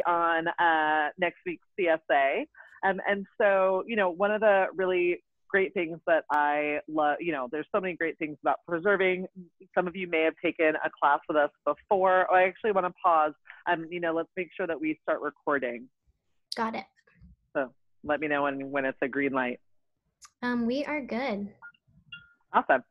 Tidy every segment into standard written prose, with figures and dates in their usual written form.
on next week's CSA. And so, one of the really great things that I love, there's so many great things about preserving. Some of you may have taken a class with us before. I actually want to pause. Let's make sure that we start recording. Got it. So let me know when it's a green light. We are good. Awesome.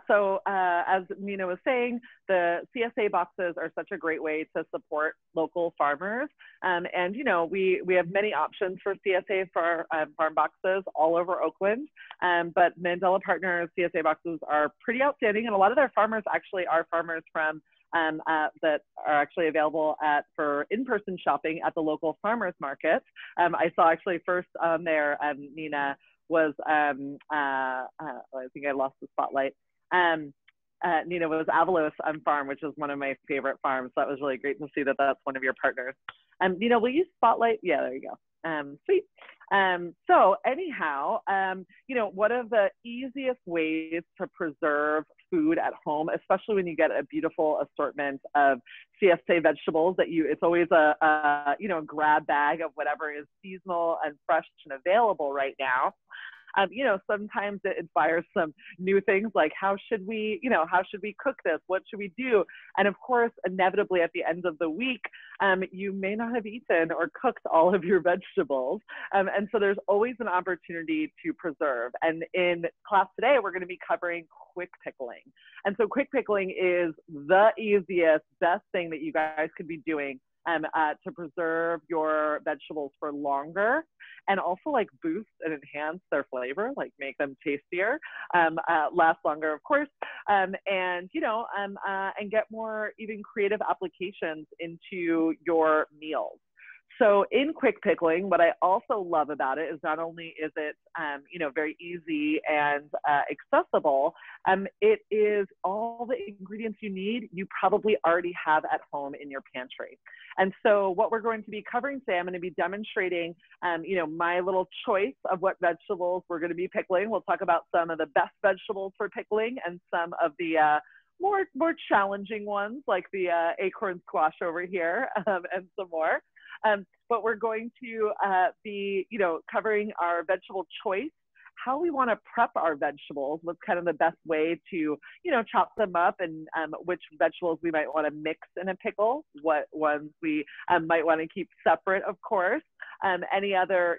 So as Nina was saying, the CSA boxes are such a great way to support local farmers. We have many options for CSA for farm boxes all over Oakland. But Mandela Partners CSA boxes are pretty outstanding. And a lot of their farmers actually are farmers from that are actually available for in-person shopping at the local farmers market. I saw actually first on there, Nina, was I think I lost the spotlight. Nina, was Avalos Farm, which is one of my favorite farms. So that was really great to see that that's one of your partners. Nina, will you spotlight? Yeah, there you go. Sweet. So anyhow, one of the easiest ways to preserve food at home, especially when you get a beautiful assortment of CSA vegetables it's always a grab bag of whatever is seasonal and fresh and available right now. Sometimes it inspires some new things like how should we cook this? What should we do? And of course, inevitably at the end of the week, you may not have eaten or cooked all of your vegetables. And so there's always an opportunity to preserve. And in class today, we're going to be covering quick pickling. And so quick pickling is the easiest, best thing that you guys could be doing to preserve your vegetables for longer, and also like boost and enhance their flavor, like make them tastier, last longer, of course, and get more even creative applications into your meals. So in quick pickling, what I also love about it is not only is it, very easy and accessible, it is all the ingredients you need, you probably already have at home in your pantry. And so what we're going to be covering today, I'm going to be demonstrating, my little choice of what vegetables we're going to be pickling. We'll talk about some of the best vegetables for pickling and some of the more challenging ones like the acorn squash over here, and some more. But we're going to be, covering our vegetable choice, how we want to prep our vegetables, what's kind of the best way to, chop them up, and which vegetables we might want to mix in a pickle, what ones we might want to keep separate, of course, any other,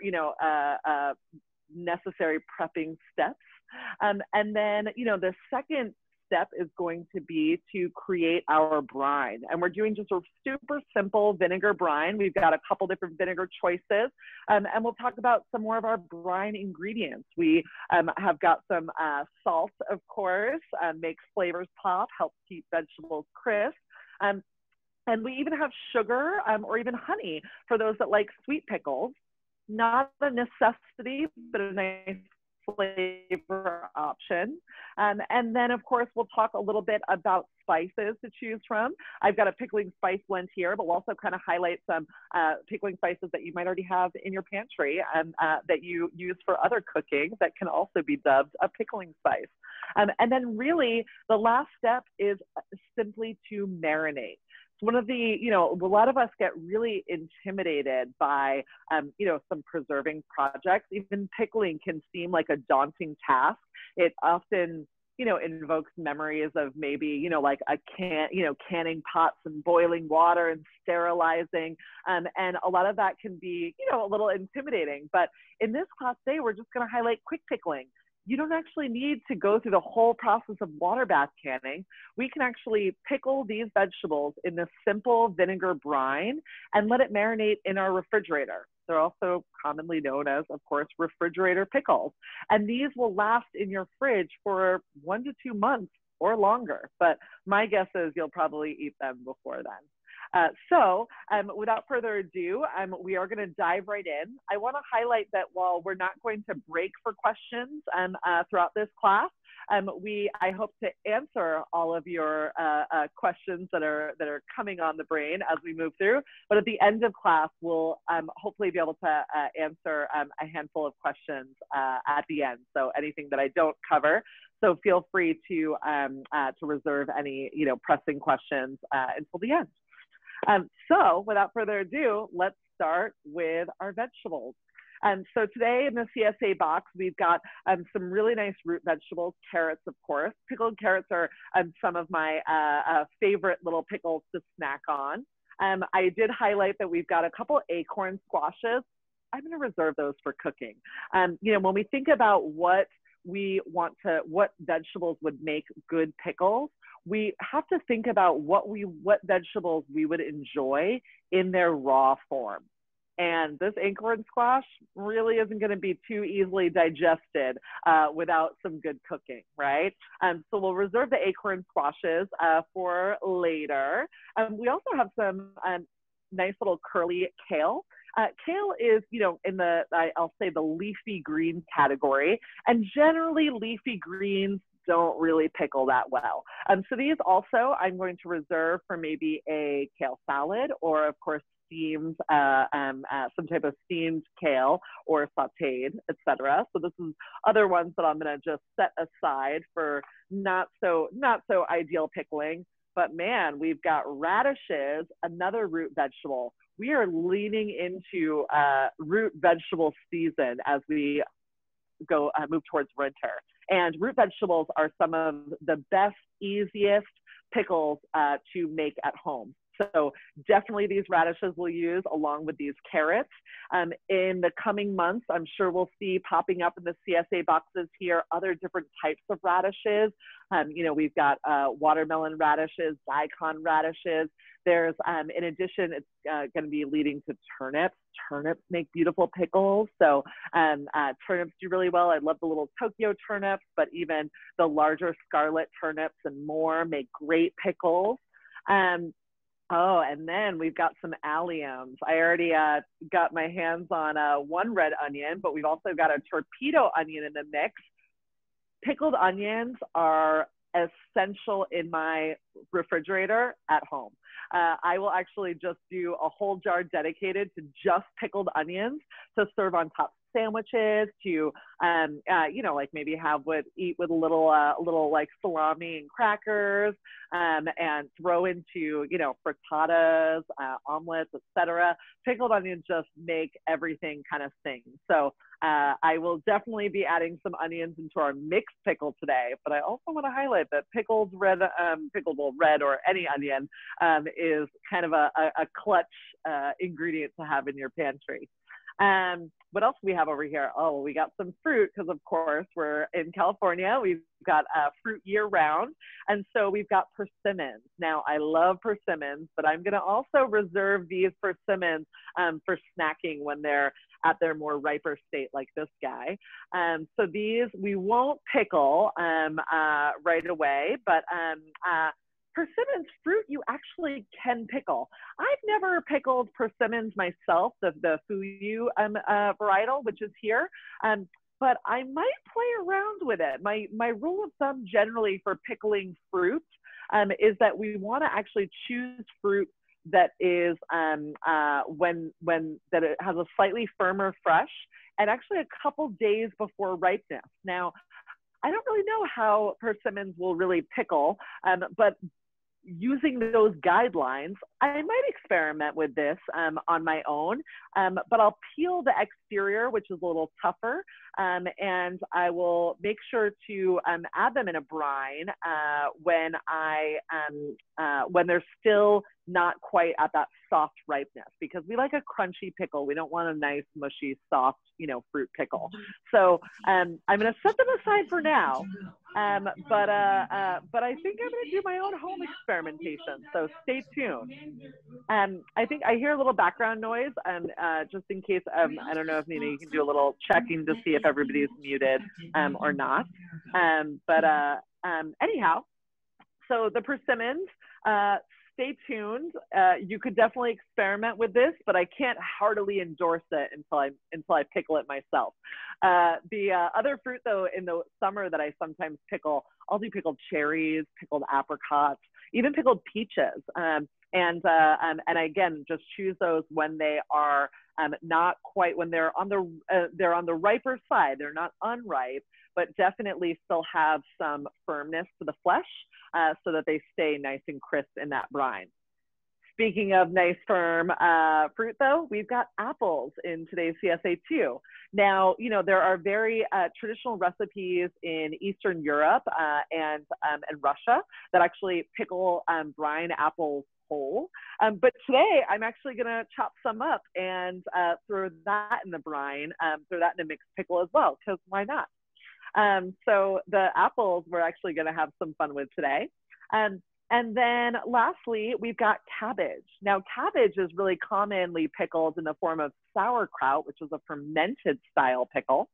necessary prepping steps. And then, the second step is going to be to create our brine. And we're doing just a super simple vinegar brine. We've got a couple different vinegar choices, and we'll talk about some more of our brine ingredients. We have got some salt, of course, makes flavors pop, helps keep vegetables crisp. And we even have sugar or even honey for those that like sweet pickles. Not a necessity, but a nice flavor option. And then of course we'll talk a little bit about spices to choose from. I've got a pickling spice blend here, but we'll also kind of highlight some pickling spices that you might already have in your pantry and that you use for other cooking that can also be dubbed a pickling spice. And then really the last step is simply to marinate. One of the, a lot of us get really intimidated by, some preserving projects. Even pickling can seem like a daunting task. It often, invokes memories of maybe, like a canning pots and boiling water and sterilizing. And a lot of that can be, a little intimidating. But in this class today, we're just going to highlight quick pickling. You don't actually need to go through the whole process of water bath canning. We can actually pickle these vegetables in this simple vinegar brine and let it marinate in our refrigerator. They're also commonly known as, of course, refrigerator pickles. And these will last in your fridge for 1 to 2 months or longer. But my guess is you'll probably eat them before then. So without further ado, we are going to dive right in. I want to highlight that while we're not going to break for questions throughout this class, I hope to answer all of your questions that are coming on the brain as we move through. But at the end of class, we'll hopefully be able to answer a handful of questions at the end. So anything that I don't cover. So feel free to reserve any pressing questions until the end. So without further ado, let's start with our vegetables. So today in the CSA box, we've got some really nice root vegetables, carrots, of course. Pickled carrots are some of my favorite little pickles to snack on. I did highlight that we've got a couple acorn squashes. I'm going to reserve those for cooking. When we think about what vegetables would make good pickles, we have to think about what vegetables we would enjoy in their raw form. And this acorn squash really isn't going to be too easily digested without some good cooking, right? So we'll reserve the acorn squashes for later. We also have some nice little curly kale. Kale is, in I'll say the leafy greens category, and generally leafy greens don't really pickle that well. So these also I'm going to reserve for maybe a kale salad, or of course steamed, some type of steamed kale or sauteed, etc. So this is other ones that I'm going to just set aside for not so ideal pickling. But man, we've got radishes, another root vegetable. We are leaning into root vegetable season as we move towards winter. And root vegetables are some of the best, easiest pickles to make at home. So definitely these radishes we'll use along with these carrots. In the coming months, I'm sure we'll see popping up in the CSA boxes here other different types of radishes. We've got watermelon radishes, daikon radishes. There's, in addition, it's going to be leading to turnips. Turnips make beautiful pickles. So turnips do really well. I love the little Tokyo turnips, but even the larger scarlet turnips and more make great pickles. Oh, and then we've got some alliums. I already got my hands on one red onion, but we've also got a torpedo onion in the mix. Pickled onions are essential in my refrigerator at home. I will actually just do a whole jar dedicated to just pickled onions to serve on top sandwiches, to like maybe eat with a little like salami and crackers, and throw into frittatas, omelets, etc. Pickled onions just make everything kind of sing. So I will definitely be adding some onions into our mixed pickle today, but I also want to highlight that pickled red or any onion is kind of a clutch ingredient to have in your pantry. What else do we have over here? Oh, we got some fruit because, of course, we're in California. We've got fruit year round. And so we've got persimmons. Now, I love persimmons, but I'm going to also reserve these persimmons for snacking when they're at their more riper state like this guy. So these we won't pickle right away, but persimmons fruit you actually can pickle. I've never pickled persimmons myself, the Fuyu varietal, which is here, but I might play around with it. My rule of thumb generally for pickling fruit is that we want to actually choose fruit that is that it has a slightly firmer fresh and actually a couple days before ripeness. Now, I don't really know how persimmons will really pickle, but using those guidelines, I might experiment with this on my own, but I'll peel the exterior, which is a little tougher, and I will make sure to add them in a brine when they're still not quite at that soft ripeness, because we like a crunchy pickle. We don't want a nice, mushy, soft, fruit pickle. So I'm going to set them aside for now. But I think I'm going to do my own home experimentation. So stay tuned. I think I hear a little background noise, just in case. I don't know if Nina, you can do a little checking to see if everybody's muted or not. Anyhow, so the persimmons. Stay tuned. You could definitely experiment with this, but I can't heartily endorse it until I pickle it myself. The other fruit, though, in the summer that I sometimes pickle, I'll do pickled cherries, pickled apricots, even pickled peaches. And again, just choose those when they are not quite, when they're on the riper side. They're not unripe, but definitely still have some firmness to the flesh, so that they stay nice and crisp in that brine. Speaking of nice firm fruit, though, we've got apples in today's CSA too. Now, you know, there are very traditional recipes in Eastern Europe and Russia that actually pickle brine apples whole. But today, I'm actually going to chop some up and throw that in the brine, throw that in a mixed pickle as well, because why not? So the apples we're actually going to have some fun with today. And then lastly, we've got cabbage. Now, cabbage is really commonly pickled in the form of sauerkraut, which is a fermented style pickle.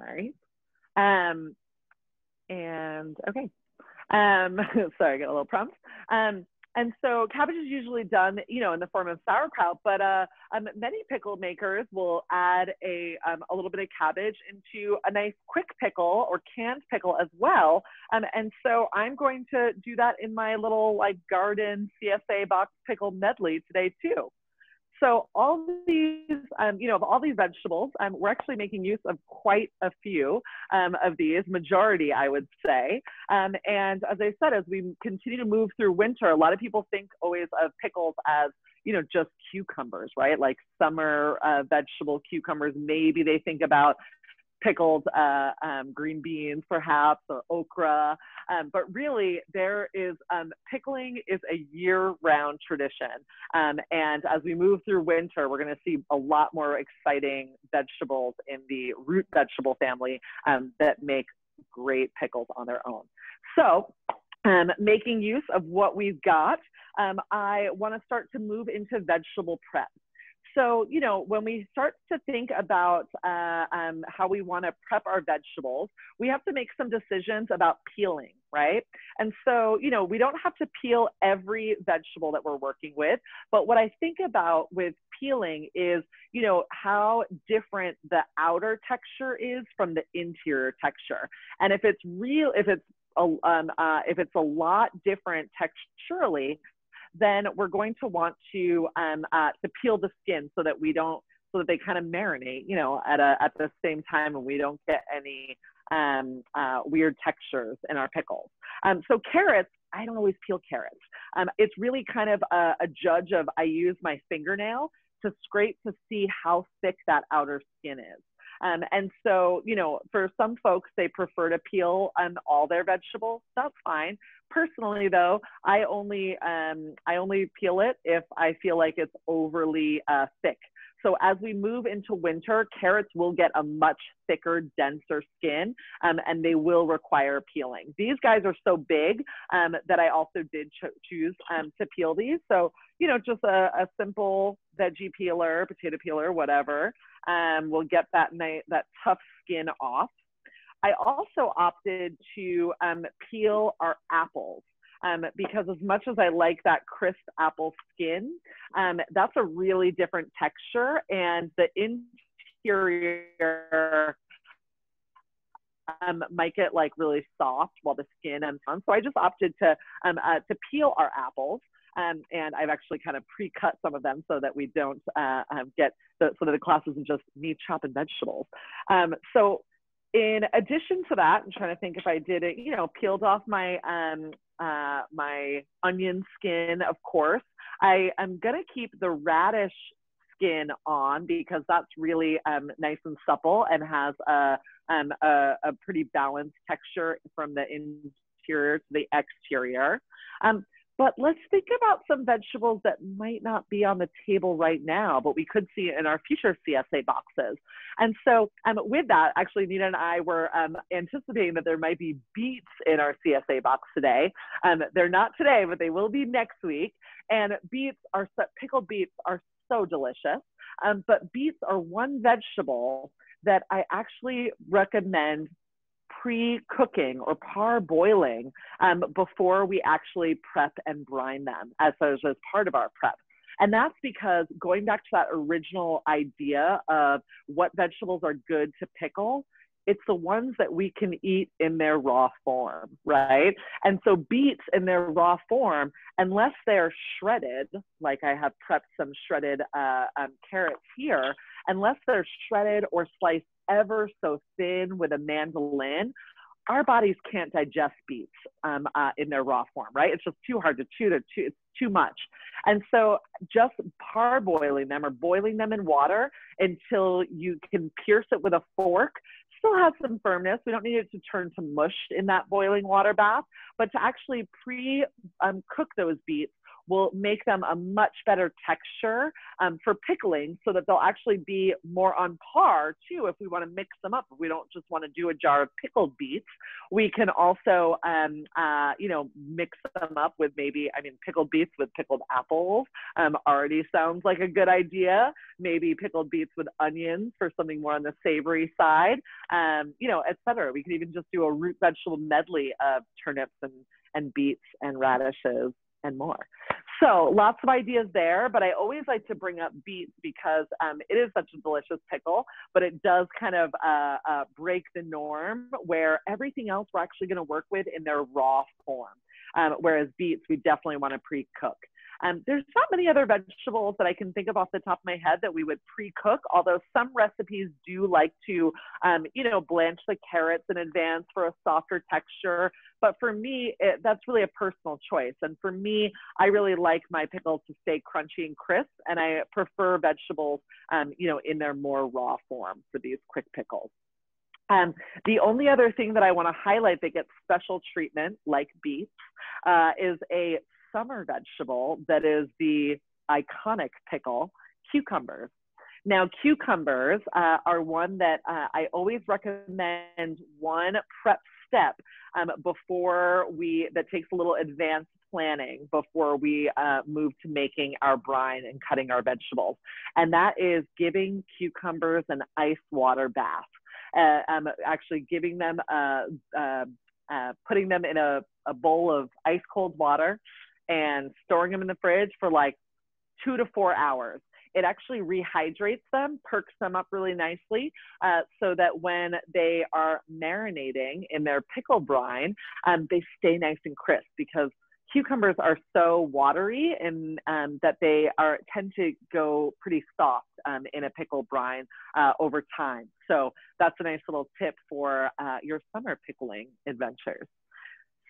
Sorry. And okay. Sorry, I got a little prompt. And so cabbage is usually done, you know, in the form of sauerkraut, but many pickle makers will add a little bit of cabbage into a nice quick pickle or canned pickle as well. And so I'm going to do that in my little like garden CSA box pickle medley today too. So all these, you know, of all these vegetables, we're actually making use of quite a few of these, majority, I would say. And as I said, as we continue to move through winter, a lot of people think always of pickles as, you know, just cucumbers, right? Like summer vegetable cucumbers. Maybe they think about pickled green beans perhaps, or okra, but really there is pickling is a year-round tradition, and as we move through winter we're going to see a lot more exciting vegetables in the root vegetable family that make great pickles on their own. So making use of what we've got, I want to start to move into vegetable prep. So, you know, when we start to think about how we want to prep our vegetables, we have to make some decisions about peeling, right? And so, you know, we don't have to peel every vegetable that we're working with, but what I think about with peeling is, you know, how different the outer texture is from the interior texture. And if it's a lot different texturally, then we're going to want to peel the skin so that they kind of marinate, you know, at the same time, and we don't get any weird textures in our pickles. So carrots, I don't always peel carrots. It's really kind of a judge of, I use my fingernail to scrape to see how thick that outer skin is. And so, you know, for some folks, they prefer to peel all their vegetables. That's fine. Personally, though, I only peel it if I feel like it's overly thick. So as we move into winter, carrots will get a much thicker, denser skin, and they will require peeling. These guys are so big that I also did choose to peel these. So, you know, just a simple veggie peeler, potato peeler, whatever, will get that tough skin off. I also opted to peel our apples because as much as I like that crisp apple skin, that's a really different texture, and the interior might get like really soft while the skin is on. So I just opted to peel our apples. And I've actually kind of pre-cut some of them so that we don't so that the class isn't just me chopping vegetables. So in addition to that, I'm trying to think if I did it, you know, peeled off my my onion skin, of course. I am gonna keep the radish skin on because that's really nice and supple and has a pretty balanced texture from the interior to the exterior. But let's think about some vegetables that might not be on the table right now, but we could see in our future CSA boxes. And so with that, actually, Nina and I were anticipating that there might be beets in our CSA box today. They're not today, but they will be next week. And pickled beets are so delicious. But beets are one vegetable that I actually recommend pre-cooking or parboiling before we actually prep and brine them as part of our prep. And that's because going back to that original idea of what vegetables are good to pickle, it's the ones that we can eat in their raw form, right? And so beets in their raw form, unless they're shredded, like I have prepped some shredded carrots here, unless they're shredded or sliced ever so thin with a mandolin, our bodies can't digest beets in their raw form, right? It's just too hard to chew. It's too much. And so just parboiling them or boiling them in water until you can pierce it with a fork still has some firmness. We don't need it to turn to mush in that boiling water bath, but to actually cook those beets will make them a much better texture for pickling, so that they'll actually be more on par too if we want to mix them up. If we don't just want to do a jar of pickled beets, we can also mix them up with pickled beets with pickled apples already sounds like a good idea. Maybe pickled beets with onions for something more on the savory side, etc. We could even just do a root vegetable medley of turnips and beets and radishes and more. So lots of ideas there, but I always like to bring up beets because it is such a delicious pickle, but it does kind of break the norm where everything else we're actually going to work with in their raw form, whereas beets we definitely want to pre-cook. There's not many other vegetables that I can think of off the top of my head that we would pre-cook, although some recipes do like to, blanch the carrots in advance for a softer texture. But for me, that's really a personal choice. And for me, I really like my pickles to stay crunchy and crisp, and I prefer vegetables, in their more raw form for these quick pickles. The only other thing that I want to highlight that gets special treatment, like beets, is a summer vegetable that is the iconic pickle, cucumbers. Now, cucumbers are one that I always recommend one prep step that takes a little advanced planning before we move to making our brine and cutting our vegetables. And that is giving cucumbers an ice water bath. Actually giving them, putting them in a bowl of ice cold water and storing them in the fridge for like 2 to 4 hours. It actually rehydrates them, perks them up really nicely, so that when they are marinating in their pickle brine, they stay nice and crisp, because cucumbers are so watery and that they tend to go pretty soft in a pickle brine over time. So that's a nice little tip for your summer pickling adventures.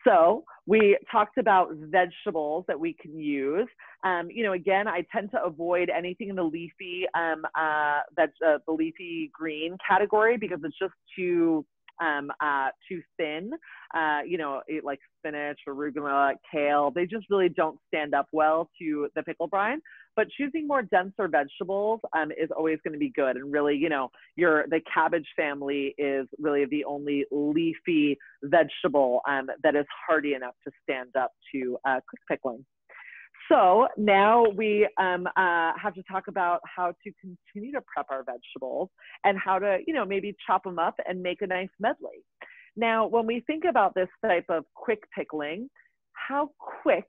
So we talked about vegetables that we can use. Again, I tend to avoid anything in the leafy, the leafy green category, because it's just too thin. Like spinach, arugula, kale, they just really don't stand up well to the pickle brine. But choosing more denser vegetables is always going to be good. And really, the cabbage family is really the only leafy vegetable that is hardy enough to stand up to quick pickling. So now we have to talk about how to continue to prep our vegetables and how to, maybe chop them up and make a nice medley. Now, when we think about this type of quick pickling, how quick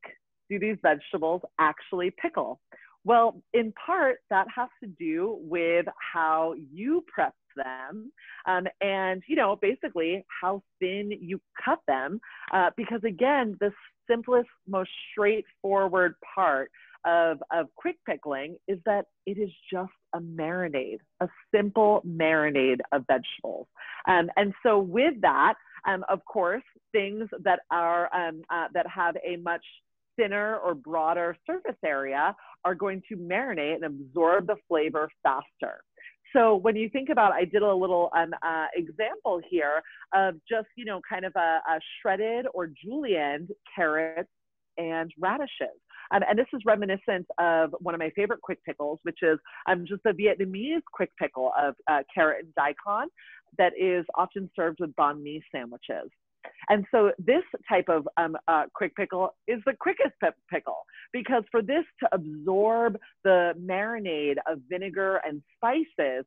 do these vegetables actually pickle? Well, in part, that has to do with how you prep them and, basically how thin you cut them. Because again, the simplest, most straightforward part of quick pickling is that it is just a marinade, a simple marinade of vegetables. And so with that, of course, things that are that have a much thinner or broader surface area are going to marinate and absorb the flavor faster. So when you think about, I did a little example here of just, kind of a shredded or julienned carrots and radishes. And this is reminiscent of one of my favorite quick pickles, which is just a Vietnamese quick pickle of carrot and daikon that is often served with banh mi sandwiches. And so this type of quick pickle is the quickest pickle, because for this to absorb the marinade of vinegar and spices,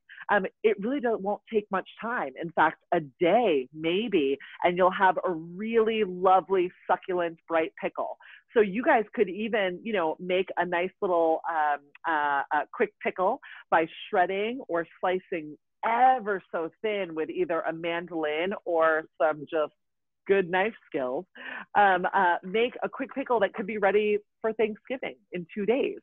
it really won't take much time. In fact, a day maybe, and you'll have a really lovely, succulent, bright pickle. So you guys could even, make a nice little quick pickle by shredding or slicing ever so thin with either a mandolin or some just good knife skills, make a quick pickle that could be ready for Thanksgiving in 2 days.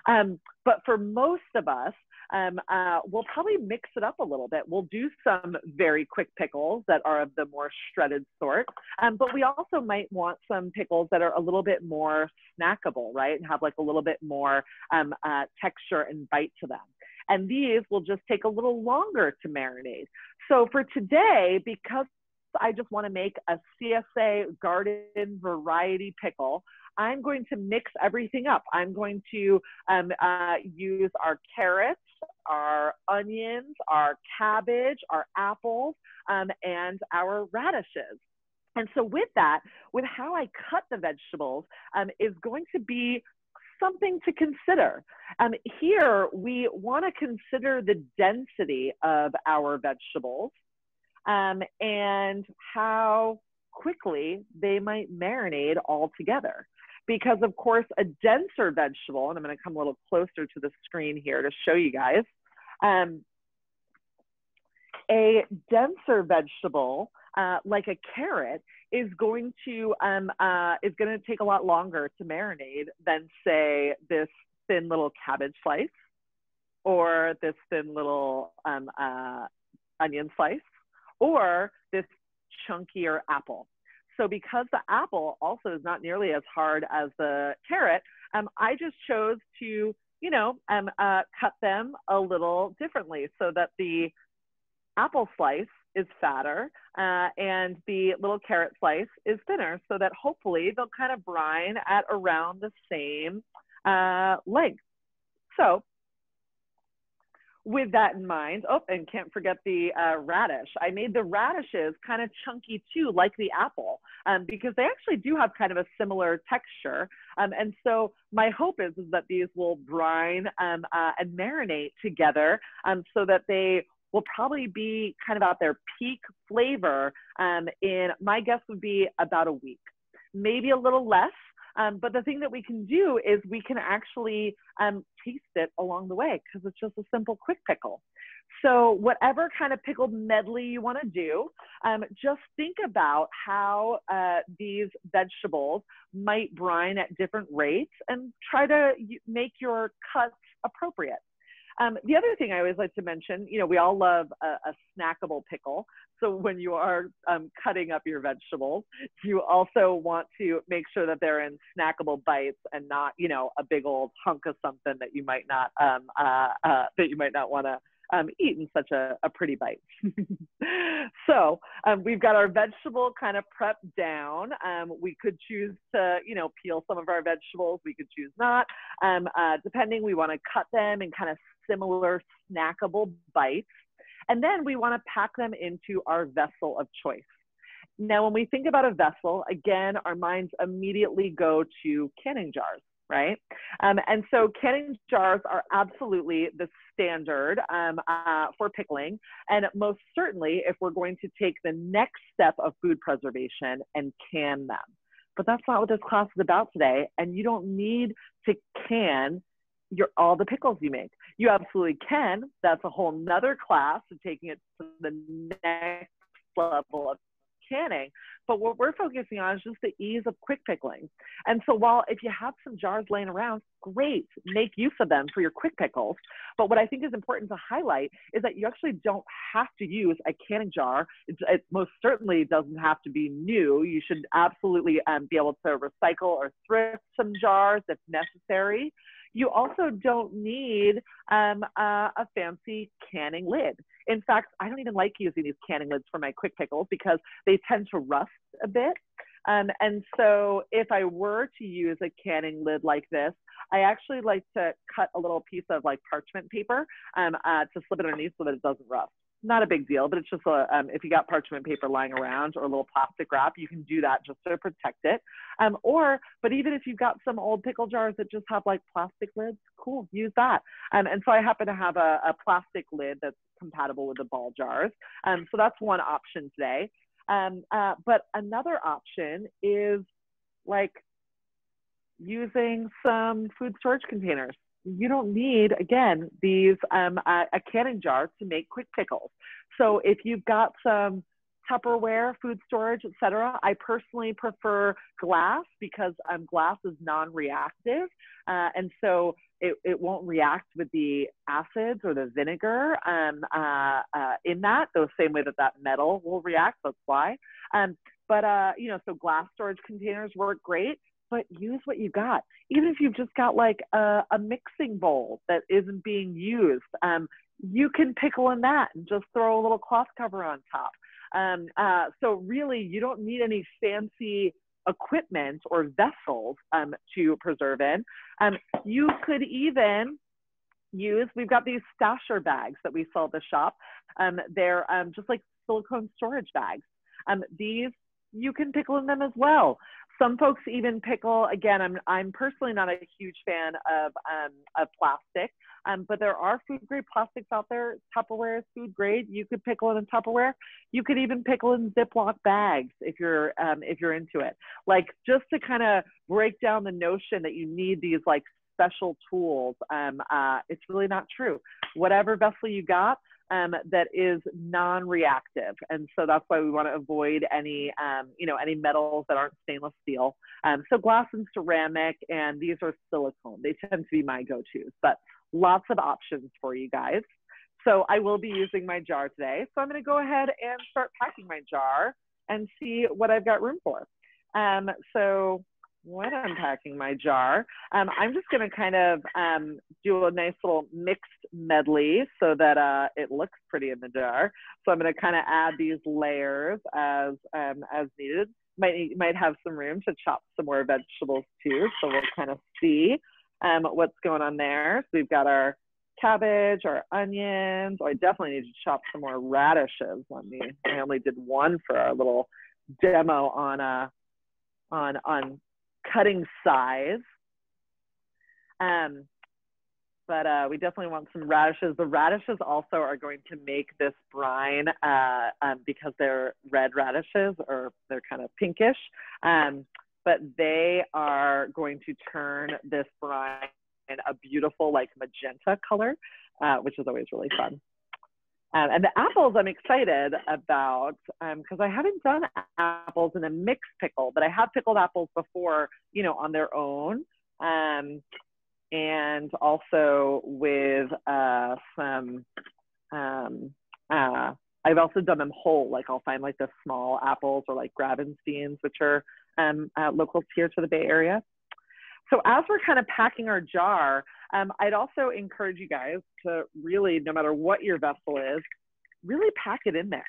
But for most of us, we'll probably mix it up a little bit. We'll do some very quick pickles that are of the more shredded sort, but we also might want some pickles that are a little bit more snackable, right? And have like a little bit more texture and bite to them. And these will just take a little longer to marinate. So for today, because I just want to make a CSA garden variety pickle, I'm going to mix everything up. I'm going to use our carrots, our onions, our cabbage, our apples, and our radishes. And so with that, with how I cut the vegetables is going to be something to consider. Here, we want to consider the density of our vegetables and how quickly they might marinate all together. Because of course, a denser vegetable, and I'm going to come a little closer to the screen here to show you guys, a denser vegetable like a carrot is going to take a lot longer to marinate than, say, this thin little cabbage slice or this thin little onion slice or this chunkier apple. So because the apple also is not nearly as hard as the carrot, I just chose to, cut them a little differently so that the apple slice is fatter and the little carrot slice is thinner, so that hopefully they'll kind of brine at around the same length. So with that in mind, oh, and can't forget the radish. I made the radishes kind of chunky too, like the apple, because they actually do have kind of a similar texture. And so my hope is that these will brine and marinate together so that they will probably be kind of at their peak flavor in, my guess would be about a week, maybe a little less. But the thing that we can do is we can actually taste it along the way because it's just a simple quick pickle. So whatever kind of pickled medley you want to do, just think about how these vegetables might brine at different rates and try to make your cuts appropriate. The other thing I always like to mention, we all love a snackable pickle. So when you are cutting up your vegetables, you also want to make sure that they're in snackable bites and not, a big old hunk of something that you might not want to eat in such a pretty bite. So we've got our vegetable kind of prepped down. We could choose to, peel some of our vegetables. We could choose not. Depending, we want to cut them in kind of similar snackable bites. And then we want to pack them into our vessel of choice. Now, when we think about a vessel, again, our minds immediately go to canning jars, right? And so canning jars are absolutely the standard for pickling. And most certainly, if we're going to take the next step of food preservation and can them. But that's not what this class is about today. And you don't need to can all the pickles you make. You absolutely can. That's a whole nother class of taking it to the next level of canning. But what we're focusing on is just the ease of quick pickling. And so while if you have some jars laying around, great, make use of them for your quick pickles. But what I think is important to highlight is that you actually don't have to use a canning jar. It most certainly doesn't have to be new. You should absolutely be able to recycle or thrift some jars if necessary. You also don't need a fancy canning lid. In fact, I don't even like using these canning lids for my quick pickles because they tend to rust a bit. And so if I were to use a canning lid like this, I actually like to cut a little piece of like parchment paper to slip it underneath so that it doesn't rust. Not a big deal, but it's just if you got parchment paper lying around or a little plastic wrap, you can do that just to protect it. But even if you've got some old pickle jars that just have like plastic lids, cool, use that. And so I happen to have a plastic lid that's compatible with the ball jars. So that's one option today. But another option is like using some food storage containers. You don't need, again, these a canning jar to make quick pickles. So if you've got some Tupperware, food storage, etc. I personally prefer glass because glass is non-reactive, and so it won't react with the acids or the vinegar in that, the same way that that metal will react. That's why. You know, so glass storage containers work great, but use what you got. Even if you've just got like a mixing bowl that isn't being used, you can pickle in that and just throw a little cloth cover on top. So really, you don't need any fancy equipment or vessels to preserve in. You could even use, we've got these stasher bags that we sell at the shop. They're just like silicone storage bags. These, you can pickle in them as well. Some folks even pickle, again, I'm personally not a huge fan of plastic, but there are food grade plastics out there. Tupperware is food grade. You could pickle in Tupperware. You could even pickle in Ziploc bags if you're into it. Like, just to kind of break down the notion that you need these like special tools, it's really not true. Whatever vessel you got, that is non-reactive, and so that's why we want to avoid any you know, any metals that aren't stainless steel. So glass and ceramic, and these are silicone. They tend to be my go-tos, but lots of options for you guys. So I will be using my jar today. So I'm going to go ahead and start packing my jar and see what I've got room for. So when I'm packing my jar, I'm just going to kind of do a nice little mixed medley so that it looks pretty in the jar. So I'm going to kind of add these layers as needed. Might have some room to chop some more vegetables too. So we'll kind of see what's going on there. So we've got our cabbage, our onions. Oh, I definitely need to chop some more radishes on me. I only did one for our little demo on cutting size. But we definitely want some radishes. The radishes also are going to make this brine, because they're red radishes, or they're kind of pinkish, but they are going to turn this brine a beautiful like magenta color, which is always really fun. And the apples I'm excited about, because I haven't done apples in a mixed pickle, but I have pickled apples before, you know, on their own. And also with some, I've also done them whole. Like, I'll find like the small apples, or like Gravensteins, which are local here to the Bay Area. So as we're kind of packing our jar, I'd also encourage you guys to really, no matter what your vessel is, really pack it in there.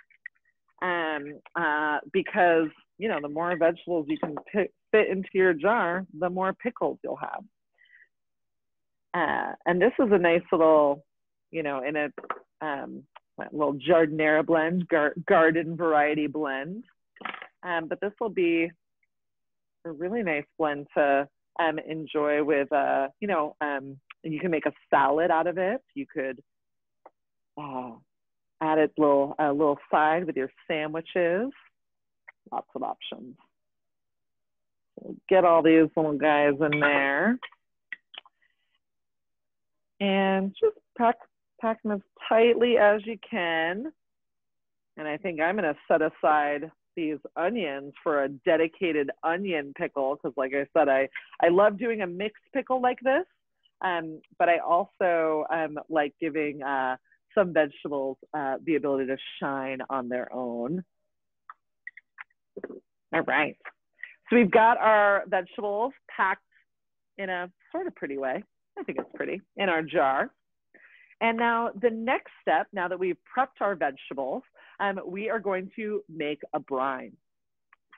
Because, you know, the more vegetables you can fit into your jar, the more pickles you'll have. And this is a nice little, you know, in a little jardinera blend, garden variety blend. But this will be a really nice blend to enjoy with, you know, you can make a salad out of it. You could add it a little side with your sandwiches. Lots of options. So get all these little guys in there. And just pack them as tightly as you can. And I think I'm going to set aside these onions for a dedicated onion pickle, because like I said, I love doing a mixed pickle like this, but I also like giving some vegetables the ability to shine on their own. All right, so we've got our vegetables packed in a sort of pretty way. I think it's pretty, in our jar. And now the next step, now that we've prepped our vegetables, we are going to make a brine.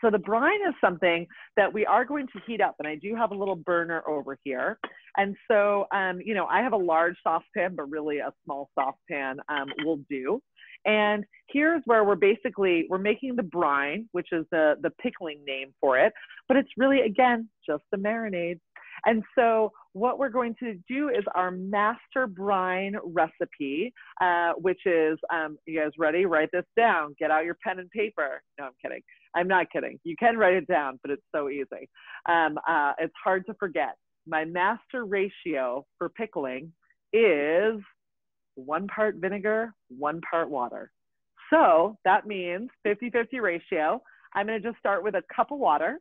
So the brine is something that we are going to heat up, and I do have a little burner over here. And so, you know, I have a large saucepan, but really a small saucepan will do. And here's where we're making the brine, which is the pickling name for it, but it's really, again, just the marinade. And so what we're going to do is our master brine recipe, which is, you guys ready? Write this down. Get out your pen and paper. No, I'm kidding. I'm not kidding. You can write it down, but it's so easy. It's hard to forget. My master ratio for pickling is 1 part vinegar, 1 part water. So that means 50-50 ratio. I'm going to just start with a cup of water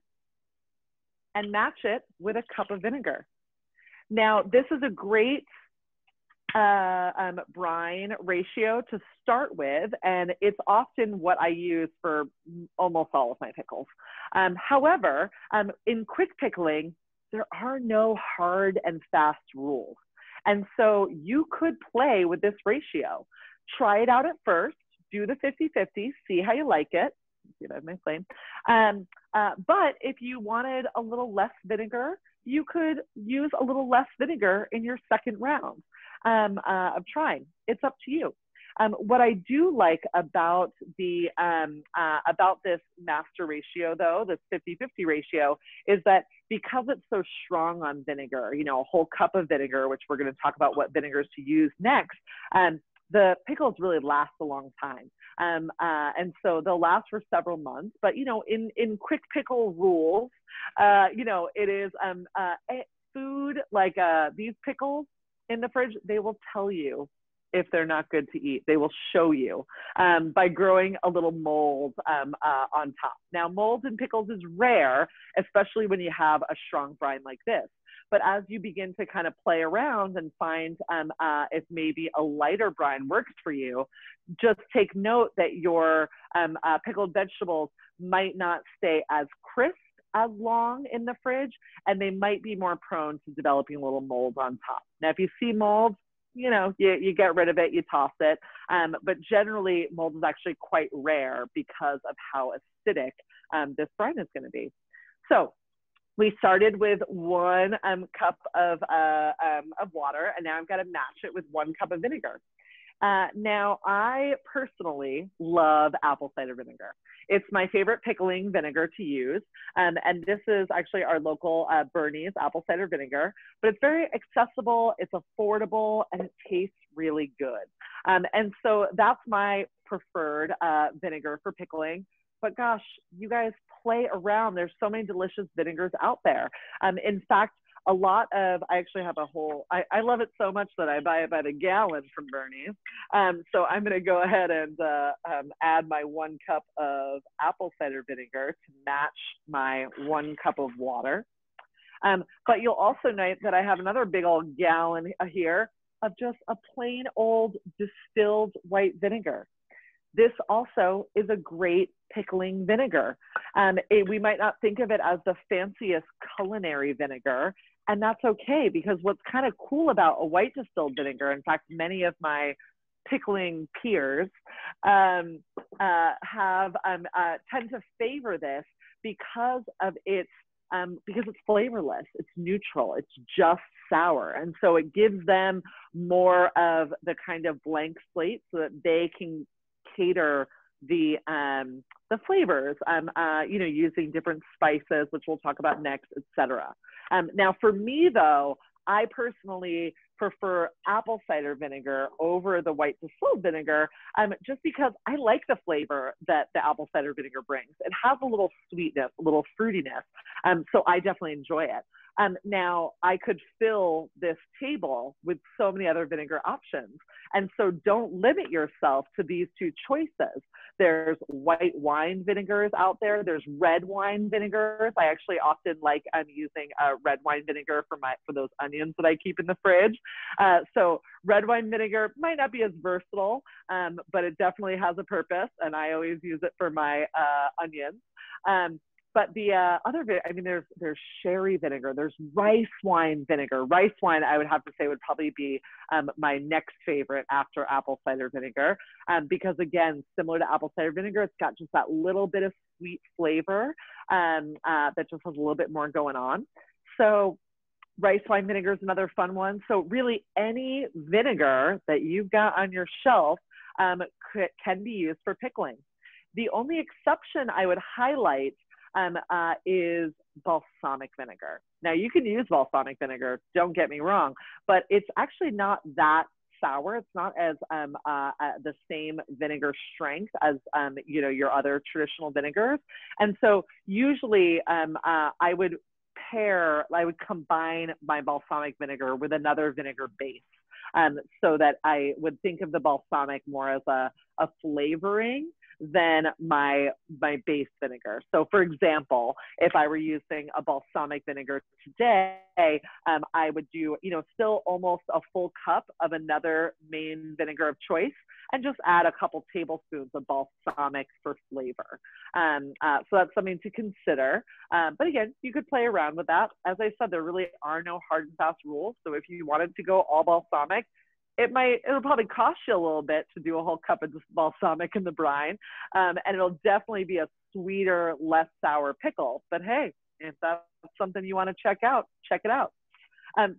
and match it with a cup of vinegar. Now, this is a great brine ratio to start with, and it's often what I use for almost all of my pickles. However, in quick pickling, there are no hard and fast rules. And so you could play with this ratio. Try it out at first, do the 50-50, see how you like it. See if I have my flame. But if you wanted a little less vinegar, you could use a little less vinegar in your second round of trying. It's up to you. What I do like about this master ratio, though, this 50-50 ratio, is that because it's so strong on vinegar, you know, a whole cup of vinegar, which we're going to talk about what vinegars to use next, the pickles really last a long time. And so they'll last for several months. But, you know, in quick pickle rules, you know, it is food like these pickles in the fridge, they will tell you if they're not good to eat. They will show you by growing a little mold on top. Now, mold in pickles is rare, especially when you have a strong brine like this. But as you begin to kind of play around and find if maybe a lighter brine works for you, just take note that your pickled vegetables might not stay as crisp as long in the fridge, and they might be more prone to developing a little mold on top. Now, if you see mold, you know, you get rid of it, you toss it. But generally, mold is actually quite rare because of how acidic this brine is going to be. So we started with 1 cup of water, and now I've got to match it with 1 cup of vinegar. Now, I personally love apple cider vinegar. It's my favorite pickling vinegar to use. And this is actually our local Bernie's apple cider vinegar, but it's very accessible, it's affordable, and it tastes really good. And so that's my preferred vinegar for pickling. But gosh, you guys play around. There's so many delicious vinegars out there. In fact, a lot of, I actually have a whole, I love it so much that I buy it by the gallon from Bernie's. So I'm going to go ahead and add my 1 cup of apple cider vinegar to match my 1 cup of water. But you'll also note that I have another big old gallon here of just a plain old distilled white vinegar. This also is a great pickling vinegar. We might not think of it as the fanciest culinary vinegar, and that's okay, because what's kind of cool about a white distilled vinegar, in fact, many of my pickling peers tend to favor this because of because it's flavorless, it's neutral, it's just sour. And so it gives them more of the kind of blank slate so that they can cater the flavors, you know, using different spices, which we'll talk about next, etc. Now, for me, though, I personally prefer apple cider vinegar over the white distilled vinegar, just because I like the flavor that the apple cider vinegar brings. It has a little sweetness, a little fruitiness, so I definitely enjoy it. Now, I could fill this table with so many other vinegar options. And so don't limit yourself to these 2 choices. There's white wine vinegars out there. There's red wine vinegars. I actually often like using red wine vinegar for those onions that I keep in the fridge. So red wine vinegar might not be as versatile, but it definitely has a purpose. And I always use it for my onions. But the other, I mean, there's sherry vinegar, there's rice wine vinegar. Rice wine, I would have to say, would probably be my next favorite after apple cider vinegar, because again, similar to apple cider vinegar, it's got just that little bit of sweet flavor that just has a little bit more going on. So rice wine vinegar is another fun one. So really any vinegar that you've got on your shelf can be used for pickling. The only exception I would highlight is balsamic vinegar. Now, you can use balsamic vinegar, don't get me wrong, but it's actually not that sour. It's not as the same vinegar strength as you know, your other traditional vinegars. And so usually I would combine my balsamic vinegar with another vinegar base. so that I would think of the balsamic more as a flavoring than my base vinegar. So for example, if I were using a balsamic vinegar today, I would do, still almost a full cup of another main vinegar of choice and just add a couple tablespoons of balsamic for flavor. So that's something to consider. But again, you could play around with that. As I said, there really are no hard and fast rules. So if you wanted to go all balsamic, it'll probably cost you a little bit to do a whole cup of balsamic in the brine. And it'll definitely be a sweeter, less sour pickle. But hey, if that's something you want to check it out.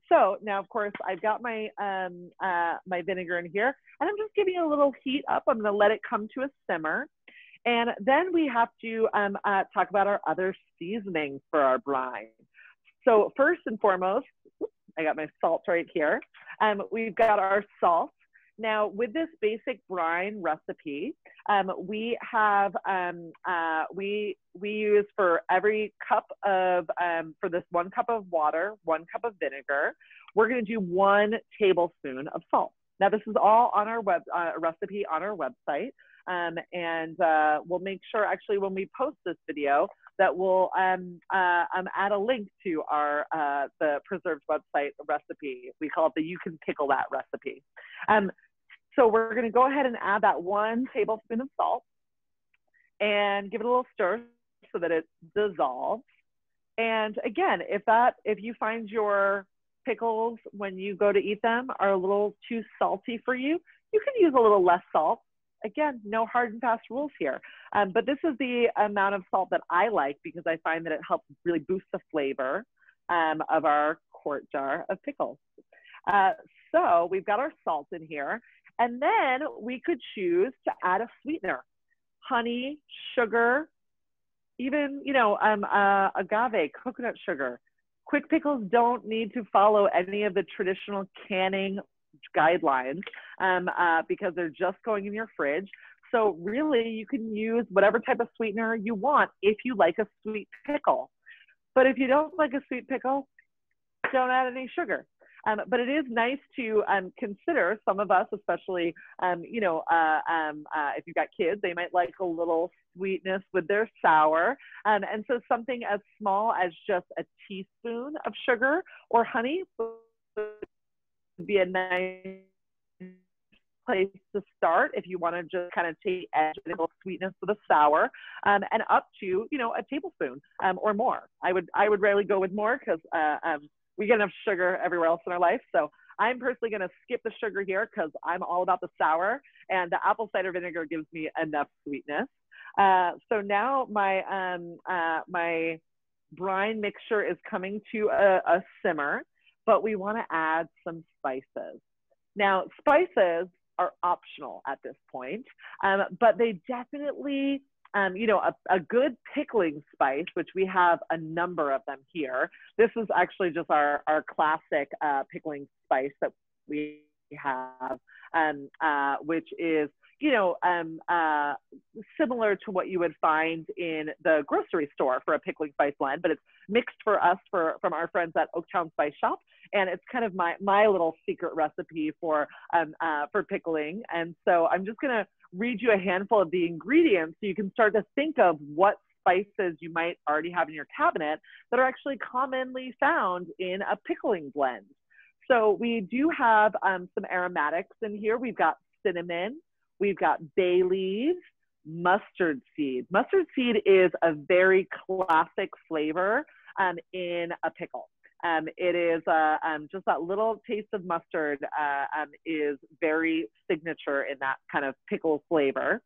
So now, of course, I've got my my vinegar in here, and I'm just giving it a little heat up. I'm going to let it come to a simmer. And then we have to talk about our other seasonings for our brine. So first and foremost, I got my salt right here. We've got our salt. Now, with this basic brine recipe, we have, we use for every cup of, for this 1 cup of water, 1 cup of vinegar, we're going to do 1 tablespoon of salt. Now, this is all on our recipe on our website. And we'll make sure, actually, when we post this video, that we'll add a link to our the Preserved website recipe. We call it the You Can Pickle That recipe. So we're going to go ahead and add that 1 tablespoon of salt and give it a little stir so that it dissolves. And again, if you find your pickles when you go to eat them are a little too salty for you, you can use a little less salt. Again, no hard and fast rules here. But this is the amount of salt that I like because I find that it helps really boost the flavor of our quart jar of pickles. So we've got our salt in here. And then we could choose to add a sweetener, honey, sugar, even, agave, coconut sugar. Quick pickles don't need to follow any of the traditional canning guidelines because they're just going in your fridge. So really you can use whatever type of sweetener you want if you like a sweet pickle. But if you don't like a sweet pickle, don't add any sugar. But it is nice to consider, some of us, especially, if you've got kids, they might like a little sweetness with their sour. And so something as small as just a teaspoon of sugar or honey would be a nice place to start if you want to just kind of take edge a little sweetness with a sour, and up to, a tablespoon or more. I would rarely go with more because we get enough sugar everywhere else in our life. So I'm personally going to skip the sugar here because I'm all about the sour, and the apple cider vinegar gives me enough sweetness. So now my, my brine mixture is coming to a simmer, but we want to add some spices. Now, spices are optional at this point, but they definitely, a good pickling spice, which we have a number of them here. This is actually just our classic pickling spice that we have, which is, similar to what you would find in the grocery store for a pickling spice blend, but it's mixed for us from our friends at Oaktown Spice Shop. And it's kind of my little secret recipe for pickling. And so I'm just going to read you a handful of the ingredients so you can start to think of what spices you might already have in your cabinet that are actually commonly found in a pickling blend. So we do have some aromatics in here. We've got cinnamon, we've got bay leaves, mustard seed. Mustard seed is a very classic flavor in a pickle. It is just that little taste of mustard is very signature in that kind of pickle flavor.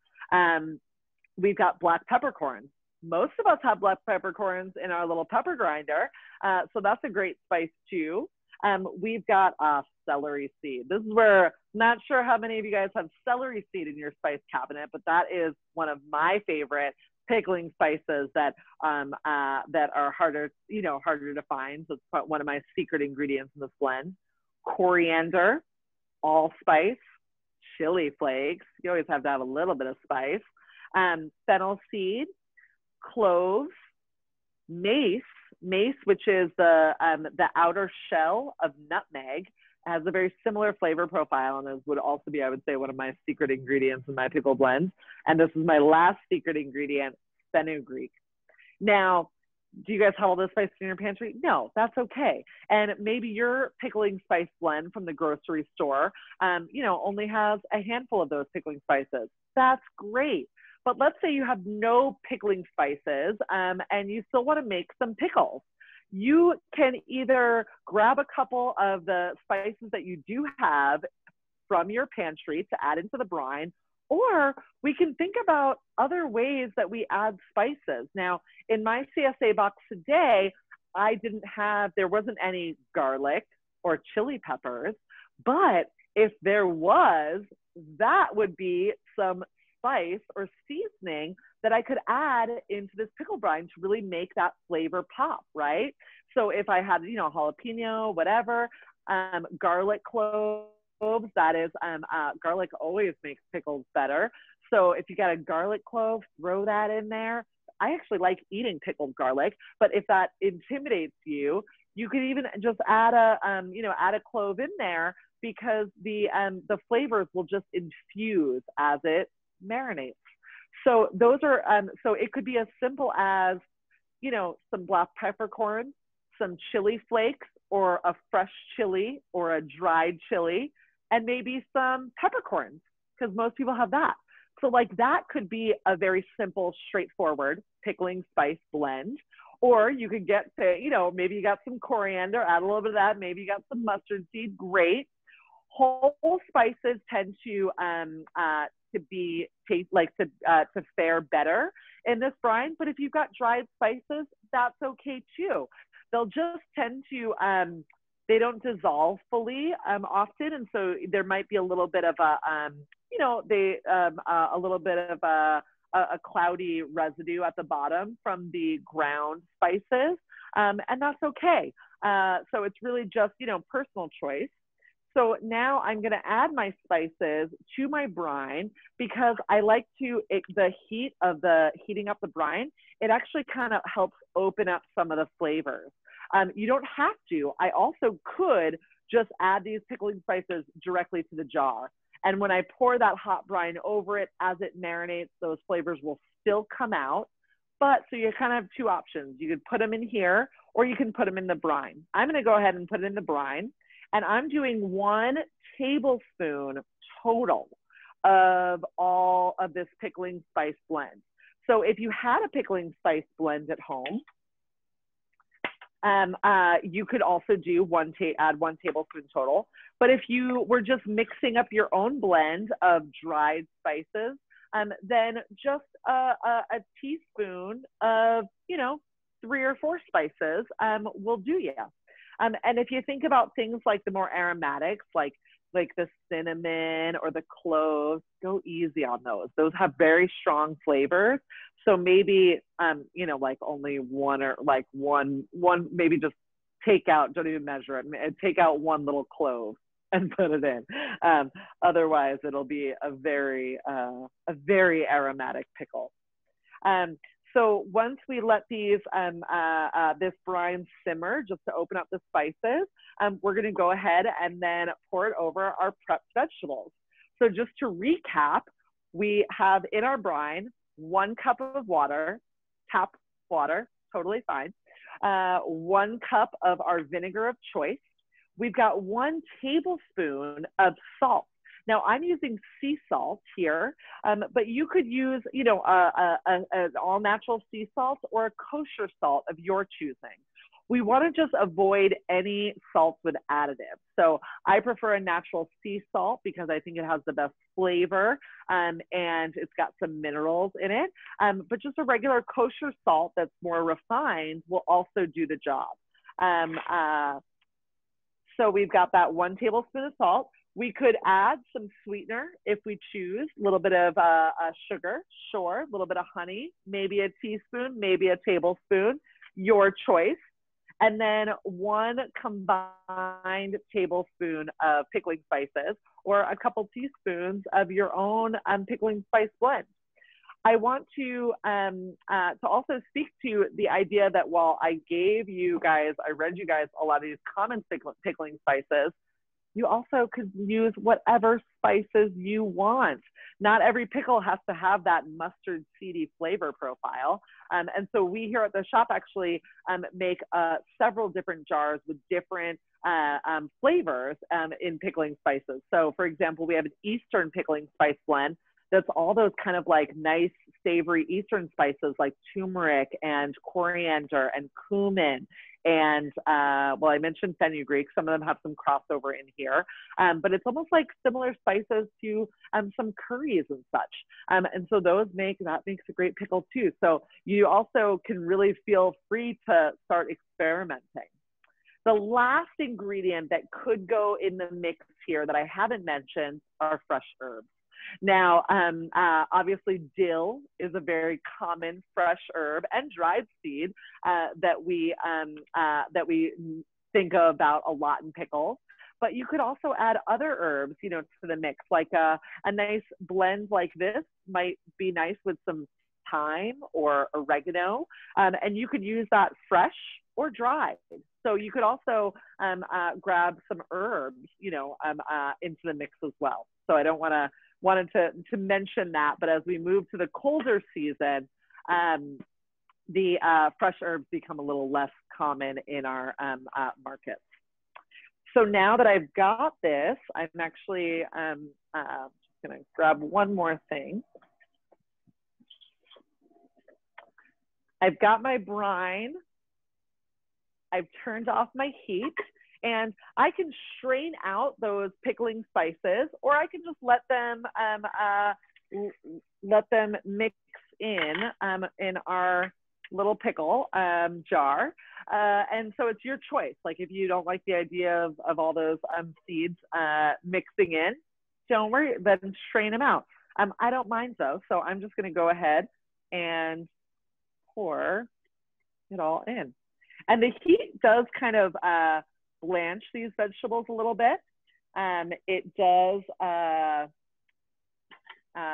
We've got black peppercorns. Most of us have black peppercorns in our little pepper grinder, so that's a great spice too. We've got celery seed. This is where, not sure how many of you guys have celery seed in your spice cabinet, but that is one of my favorite pickling spices that are harder to find. So it's one of my secret ingredients in this blend. Coriander, allspice, chili flakes. You always have to have a little bit of spice. Fennel seed, cloves, mace, which is the outer shell of nutmeg. has a very similar flavor profile, and this would also be, I would say, one of my secret ingredients in my pickle blend. And this is my last secret ingredient, fenugreek. Now, do you guys have all those spices in your pantry? No, that's okay. And maybe your pickling spice blend from the grocery store, only has a handful of those pickling spices. That's great. But let's say you have no pickling spices, and you still want to make some pickles. You can either grab a couple of the spices that you do have from your pantry to add into the brine, or we can think about other ways that we add spices. Now, in my CSA box today, there wasn't any garlic or chili peppers, but if there was, that would be some spice or seasoning that I could add into this pickle brine to really make that flavor pop, right? So if I had, jalapeno, whatever, garlic cloves, that is, garlic always makes pickles better. So if you got a garlic clove, throw that in there. I actually like eating pickled garlic, but if that intimidates you, you could even just add a clove in there, because the flavors will just infuse as it marinates. So those are, so it could be as simple as, some black peppercorns, some chili flakes, or a fresh chili or a dried chili, and maybe some peppercorns, because most people have that. So like that could be a very simple, straightforward pickling spice blend. Or you could get to, maybe you got some coriander, add a little bit of that. Maybe you got some mustard seed, great. Whole spices tend to fare better in this brine. But if you've got dried spices, that's okay too. They'll just tend to, they don't dissolve fully often. And so there might be a little bit of a little bit of a cloudy residue at the bottom from the ground spices. And that's okay. So it's really just, personal choice. So now I'm going to add my spices to my brine, because I like the heating up the brine, it actually kind of helps open up some of the flavors. You don't have to. I also could just add these pickling spices directly to the jar. And when I pour that hot brine over it, as it marinates, those flavors will still come out. But so you kind of have two options. You could put them in here, or you can put them in the brine. I'm going to go ahead and put it in the brine. And I'm doing 1 tablespoon total of all of this pickling spice blend. So if you had a pickling spice blend at home, you could also do add 1 tablespoon total. But if you were just mixing up your own blend of dried spices, then just a teaspoon of, 3 or 4 spices will do you. And if you think about things like the more aromatics, like the cinnamon or the cloves, go easy on those. Those have very strong flavors. So maybe, like only one, maybe just take out, don't even measure it, take out 1 little clove and put it in. Otherwise, it'll be a very aromatic pickle. So once we let these, this brine simmer just to open up the spices, we're going to go ahead and then pour it over our prepped vegetables. So just to recap, we have in our brine 1 cup of water, tap water, totally fine. 1 cup of our vinegar of choice. We've got 1 tablespoon of salt. Now I'm using sea salt here, but you could use, an all natural sea salt or a kosher salt of your choosing. We want to just avoid any salts with additives. So I prefer a natural sea salt because I think it has the best flavor, and it's got some minerals in it. But just a regular kosher salt that's more refined will also do the job. So we've got that 1 tablespoon of salt. We could add some sweetener if we choose, a little bit of sugar, sure, a little bit of honey, maybe a teaspoon, maybe a tablespoon, your choice. And then 1 combined tablespoon of pickling spices, or a couple teaspoons of your own pickling spice blend. I want to also speak to the idea that while I read you guys a lot of these common pickling spices, You also could use whatever spices you want. Not every pickle has to have that mustard seedy flavor profile. And so we here at the shop actually make several different jars with different flavors in pickling spices. So for example, we have an Eastern pickling spice blend that's all those kind of like nice savory Eastern spices like turmeric and coriander and cumin. And well, I mentioned fenugreek. Some of them have some crossover in here, but it's almost like similar spices to some curries and such. And so that makes a great pickle too. So you also can really feel free to start experimenting. The last ingredient that could go in the mix here that I haven't mentioned are fresh herbs. Now, obviously, dill is a very common fresh herb, and dried seed that we think about a lot in pickles. But you could also add other herbs, you know, to the mix. Like a nice blend like this might be nice with some thyme or oregano, and you could use that fresh or dried. So you could also grab some herbs, you know, into the mix as well. So I wanted to mention that, but as we move to the colder season, the fresh herbs become a little less common in our markets. So now that I've got this, I'm actually just gonna grab one more thing. I've got my brine. I've turned off my heat, and I can strain out those pickling spices, or I can just let them mix in our little pickle jar. And so it's your choice. Like if you don't like the idea of all those seeds mixing in, don't worry, then strain them out. I don't mind though, so I'm just gonna go ahead and pour it all in. And the heat does kind of blanch these vegetables a little bit. It does,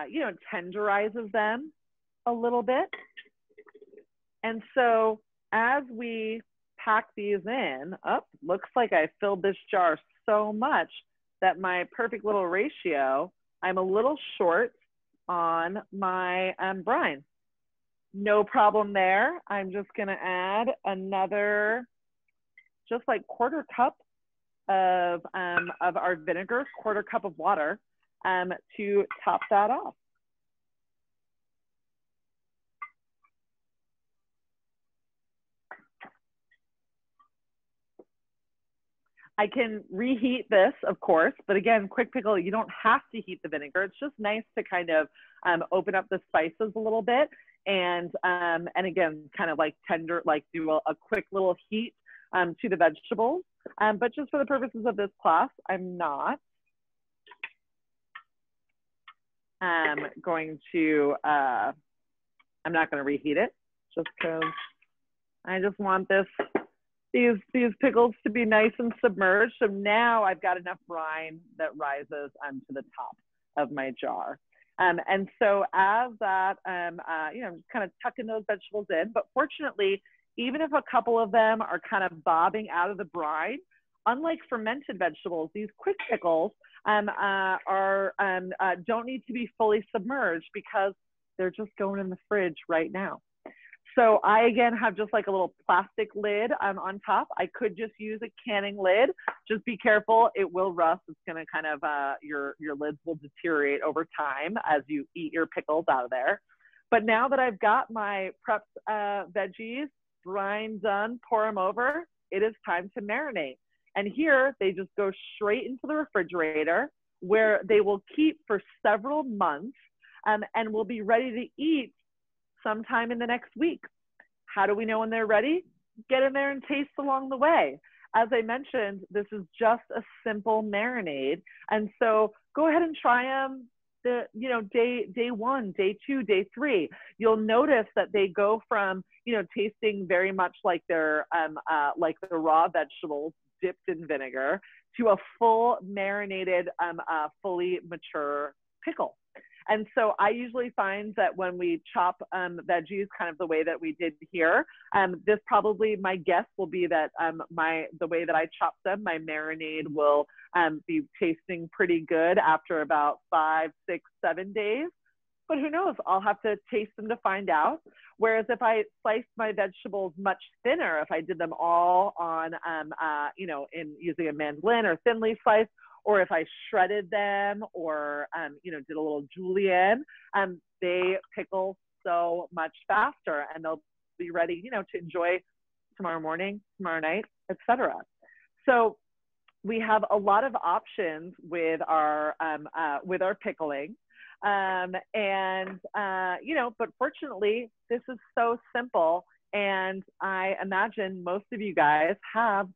you know, tenderizes them a little bit. And so as we pack these in, looks like I filled this jar so much that my perfect little ratio, I'm a little short on my brine. No problem there. I'm just gonna add another, just like quarter cup of our vinegar, quarter cup of water to top that off. I can reheat this, of course, but again, quick pickle, you don't have to heat the vinegar. It's just nice to kind of open up the spices a little bit, and again, kind of like do a quick little heat to the vegetables. But just for the purposes of this class, I'm not going to reheat it, just because I just want these pickles to be nice and submerged. So now I've got enough brine that rises to the top of my jar. And so as that, you know, I'm just kind of tucking those vegetables in, but fortunately, even if a couple of them are kind of bobbing out of the brine, unlike fermented vegetables, these quick pickles don't need to be fully submerged because they're just going in the fridge right now. So I, again, have just like a little plastic lid on top. I could just use a canning lid. Just be careful, it will rust. It's gonna kind of, your lids will deteriorate over time as you eat your pickles out of there. But now that I've got my prepped veggies, brine done, pour them over, it is time to marinate. And here, they just go straight into the refrigerator where they will keep for several months and will be ready to eat sometime in the next week. How do we know when they're ready? Get in there and taste along the way. As I mentioned, this is just a simple marinade. And so go ahead and try them day 1, day 2, day 3. You'll notice that they go from, you know, tasting very much like they're like the raw vegetables dipped in vinegar to a full marinated, fully mature pickle. And so I usually find that when we chop veggies kind of the way that we did here, this probably, my guess will be that the way that I chop them, my marinade will be tasting pretty good after about 5, 6, 7 days. But who knows? I'll have to taste them to find out. Whereas if I sliced my vegetables much thinner, if I did them all on, in using a mandolin or thinly sliced, or if I shredded them or, did a little julienne, they pickle so much faster and they'll be ready, to enjoy tomorrow morning, tomorrow night, etc. So we have a lot of options with our pickling. But fortunately, this is so simple. And I imagine most of you guys have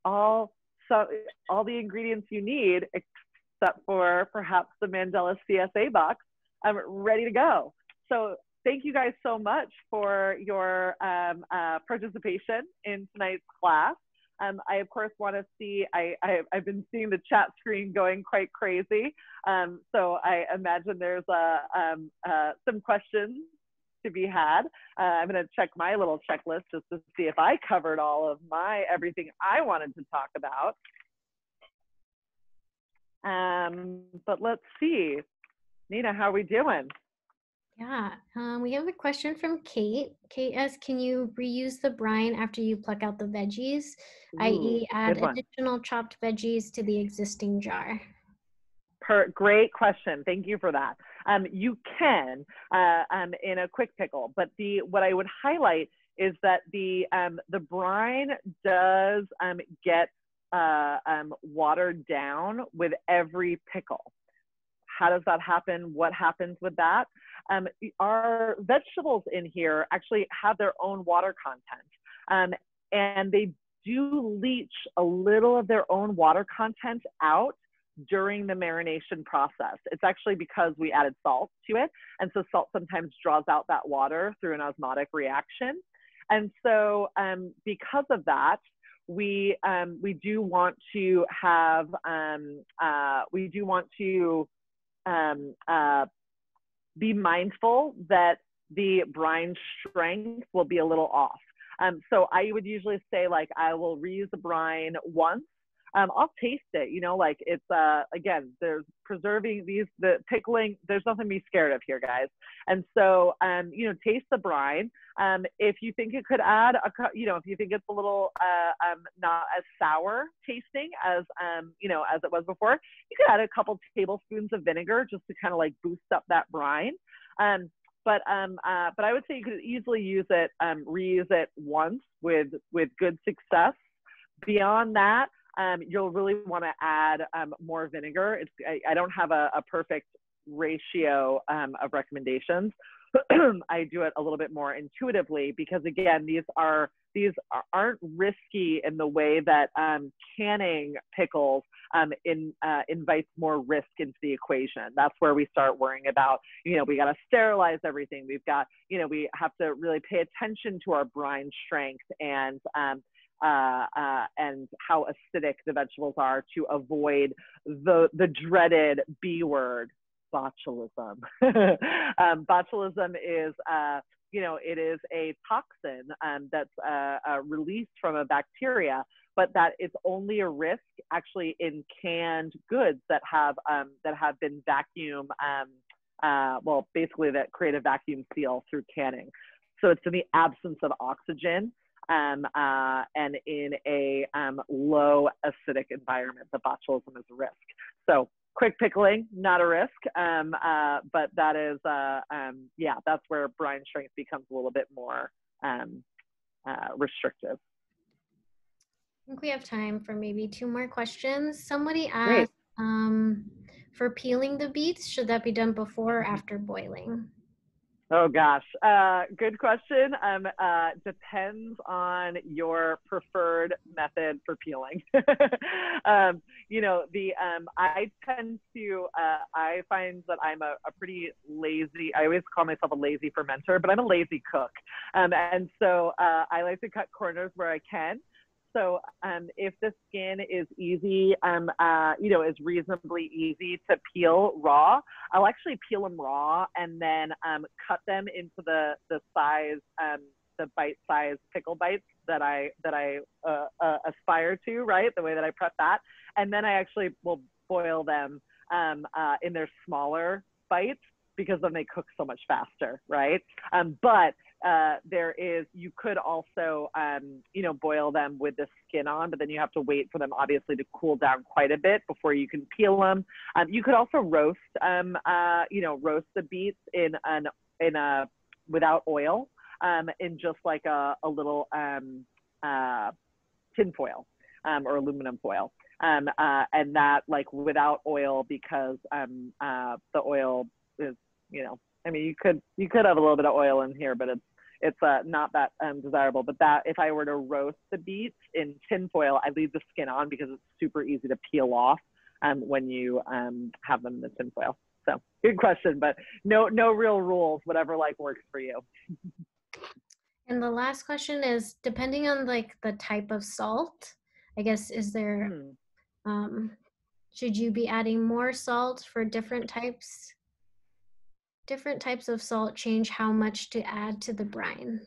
all the ingredients you need, except for perhaps the Mandela CSA box, ready to go. So thank you guys so much for your participation in tonight's class. I, of course, want to see, I've been seeing the chat screen going quite crazy. So I imagine there's some questions to be had. I'm going to check my little checklist just to see if I covered all of everything I wanted to talk about. But let's see. Nina, how are we doing? Yeah, we have a question from Kate. Kate asks, can you reuse the brine after you pluck out the veggies, i.e. add additional chopped veggies to the existing jar? Great question. Thank you for that. You can in a quick pickle, but what I would highlight is that the brine does get watered down with every pickle. How does that happen? What happens with that? Our vegetables in here actually have their own water content, and they do leach a little of their own water content out during the marination process. It's actually because we added salt to it, and so salt sometimes draws out that water through an osmotic reaction. And so because of that, we do want to have be mindful that the brine strength will be a little off. So I would usually say, like, I will reuse the brine once. I'll taste it, like it's, again, there's preserving the pickling, there's nothing to be scared of here, guys. And so, taste the brine. If you think it could add, if you think it's a little not as sour tasting as, as it was before, you could add a couple tablespoons of vinegar just to kind of like boost up that brine. But I would say you could easily reuse it once with good success. Beyond that, you'll really want to add more vinegar. I don't have a perfect ratio of recommendations. I do it a little bit more intuitively because, again, these aren't risky in the way that canning pickles invites more risk into the equation. That's where we start worrying about, we got to sterilize everything. We've got, we have to really pay attention to our brine strength and how acidic the vegetables are to avoid the dreaded B word, botulism. Botulism is, it is a toxin that's released from a bacteria, but that it's only a risk actually in canned goods that have been vacuum, basically that create a vacuum seal through canning. So it's in the absence of oxygen. And in a low acidic environment, the botulism is a risk. So quick pickling, not a risk, but that is, that's where brine strength becomes a little bit more restrictive. I think we have time for maybe 2 more questions. Somebody asked, for peeling the beets, should that be done before or after boiling? Oh gosh, good question. Depends on your preferred method for peeling. I tend to, I find that I'm a pretty lazy, I always call myself a lazy fermenter, but I'm a lazy cook. And so I like to cut corners where I can. So if the skin is easy, is reasonably easy to peel raw, I'll actually peel them raw and then cut them into the size, the bite-sized pickle bites that I aspire to, right? The way that I prep that. And then I actually will boil them in their smaller bites, because then they cook so much faster, right? But you could also, boil them with the skin on, but then you have to wait for them obviously to cool down quite a bit before you can peel them. You could also roast, roast the beets without oil, in just like a little tin foil or aluminum foil. And that, like, without oil, because the oil is, you could have a little bit of oil in here, but it's not that desirable. But that, if I were to roast the beets in tin foil, I leave the skin on because it's super easy to peel off when you have them in the tin foil. So good question, but no real rules, whatever like works for you. And the last question is, depending on like the type of salt, I guess, is there, should you be adding more salt for different types? Different types of salt change how much to add to the brine.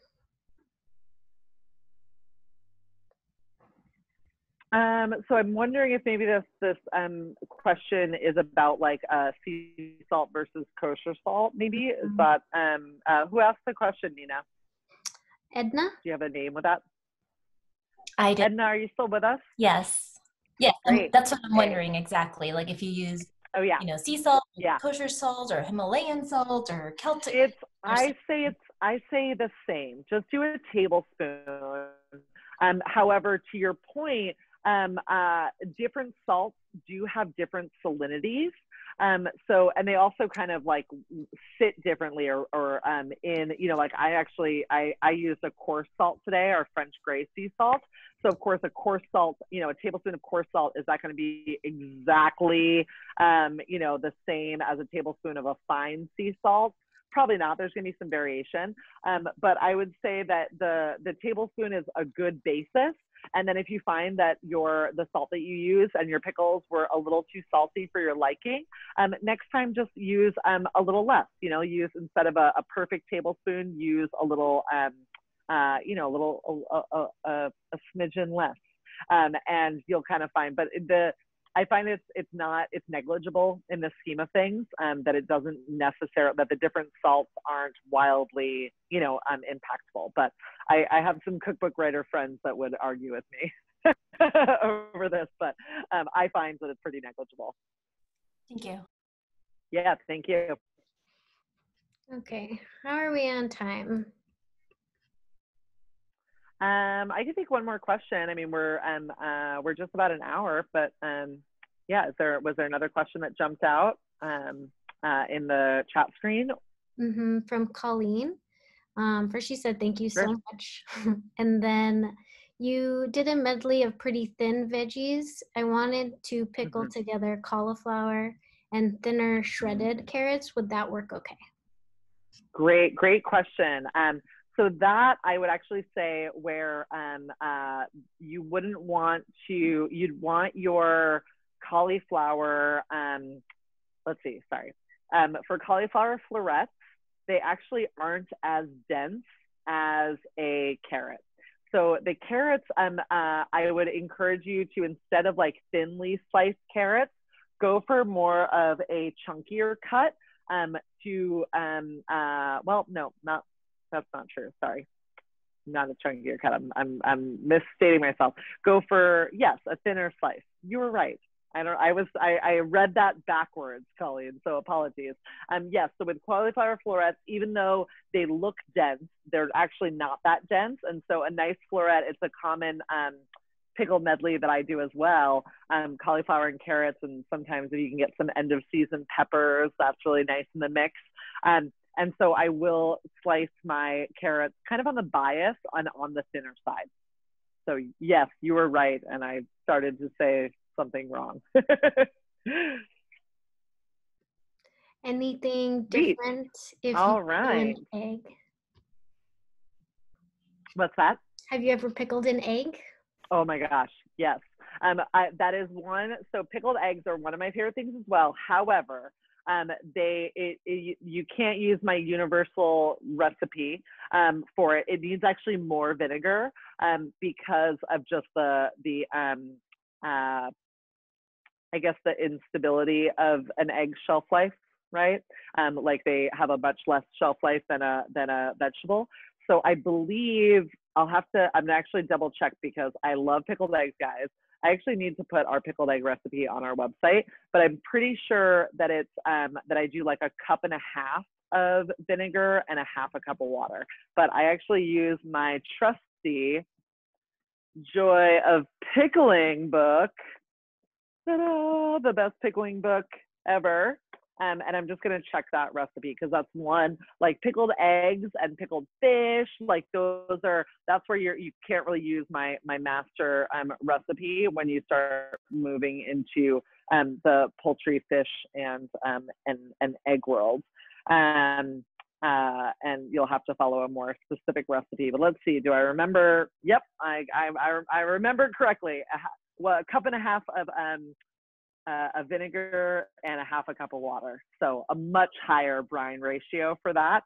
So I'm wondering if maybe this question is about like sea salt versus kosher salt. Maybe is that who asked the question, Nina? Edna. Do you have a name with that? I did. Edna, are you still with us? Yes. Yeah, that's what I'm wondering exactly. Like if you use, sea salt, kosher salt, or Himalayan salt, or Celtic. I say the same. Just do a tablespoon. However, to your point, different salts do have different salinities. And they also kind of like sit differently or like I used a coarse salt today, our French gray sea salt. So of course a coarse salt, a tablespoon of coarse salt is not going to be exactly, the same as a tablespoon of a fine sea salt. Probably not. There's going to be some variation. But I would say that the tablespoon is a good basis. And then if you find that the salt that you use and your pickles were a little too salty for your liking, next time just use a little less. Use, instead of a perfect tablespoon, use a little, a smidgen less. And you'll kind of find, but I find it's negligible in the scheme of things, that it doesn't necessarily, that the different salts aren't wildly, impactful. But I have some cookbook writer friends that would argue with me over this, but I find that it's pretty negligible. Thank you. Yeah, thank you. Okay, how are we on time? I can take one more question. I mean, we're just about an hour, but was there another question that jumped out in the chat screen? From Colleen. First she said, thank you so much. And then you did a medley of pretty thin veggies. I wanted to pickle together cauliflower and thinner shredded carrots. Would that work okay? Great question. So that I would actually say where you wouldn't want to, you'd want your cauliflower, for cauliflower florets, they actually aren't as dense as a carrot. So the carrots, I would encourage you to, instead of like thinly sliced carrots, go for more of a chunkier cut that's not true. Sorry. Not a chunkier cut. I'm misstating myself. Go for, yes, a thinner slice. You were right. I read that backwards, Colleen, so apologies. Yes, so with cauliflower florets, even though they look dense, they're actually not that dense. And so a nice floret, it's a common pickle medley that I do as well. Cauliflower and carrots, and sometimes if you can get some end of season peppers, that's really nice in the mix. And so I will slice my carrots kind of on the bias on the thinner side. So yes, you were right. And I started to say something wrong. Anything different if All you right. pickled an egg? What's that? Have you ever pickled an egg? Oh my gosh, yes. That is one. So pickled eggs are one of my favorite things as well. However, you can't use my universal recipe for it. It needs actually more vinegar because of just I guess the instability of an egg shelf life, right? Like they have a much less shelf life than a vegetable. So I believe I'm gonna actually double check because I love pickled eggs, guys. I actually need to put our pickled egg recipe on our website, but I'm pretty sure that it's that I do like 1.5 cups of vinegar and 1/2 cup of water. But I actually use my trusty Joy of Pickling book. Ta-da, the best pickling book ever. And I'm just gonna check that recipe because that's one, like pickled eggs and pickled fish, like that's where you can't really use my master recipe when you start moving into the poultry, fish, and egg world. And you'll have to follow a more specific recipe. But let's see, do I remember? Yep, I remembered correctly. 1.5 cups of vinegar and 1/2 cup of water. So a much higher brine ratio for that.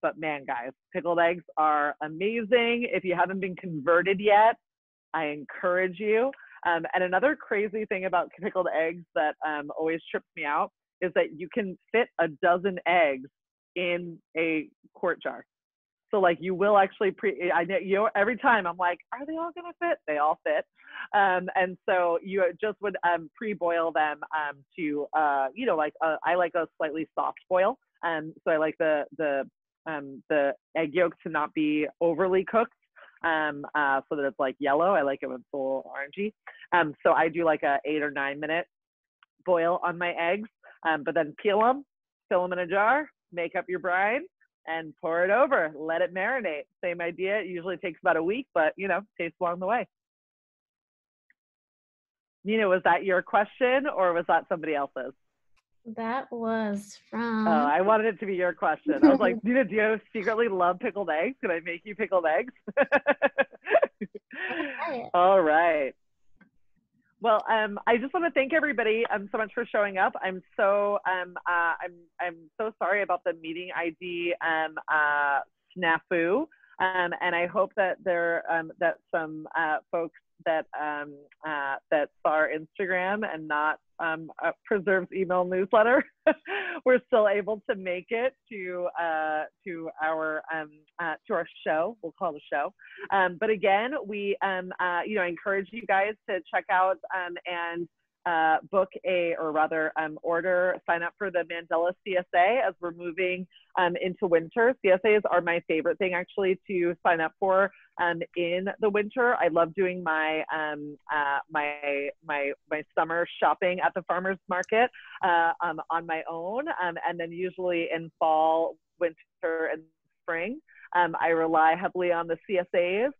But man, guys, pickled eggs are amazing. If you haven't been converted yet, I encourage you. And another crazy thing about pickled eggs that always trips me out is that you can fit 12 eggs in a quart jar. So like you will actually every time I'm like, are they all gonna fit? They all fit. And so you just would pre-boil them to I like a slightly soft boil. So I like the egg yolks to not be overly cooked. So that it's like yellow. I like it when it's a little orangey. So I do like a 8 or 9 minute boil on my eggs, but then peel them, fill them in a jar, make up your brine, and pour it over. Let it marinate. Same idea. It usually takes about a week, but tastes along the way. Nina, was that your question or was that somebody else's? That was from. Oh, I wanted it to be your question. I was like, Nina, do you secretly love pickled eggs? Can I make you pickled eggs? All right. Well, I just want to thank everybody so much for showing up. I'm so sorry about the meeting ID snafu, and I hope that that some folks that saw our Instagram and not Preserve's email newsletter we're still able to make it to our show. We'll call it a show. But again, we I encourage you guys to check out and book sign up for the Mandela CSA as we're moving into winter. CSAs are my favorite thing actually to sign up for in the winter. I love doing my my summer shopping at the farmers market on my own, and then usually in fall, winter, and spring. I rely heavily on the CSAs.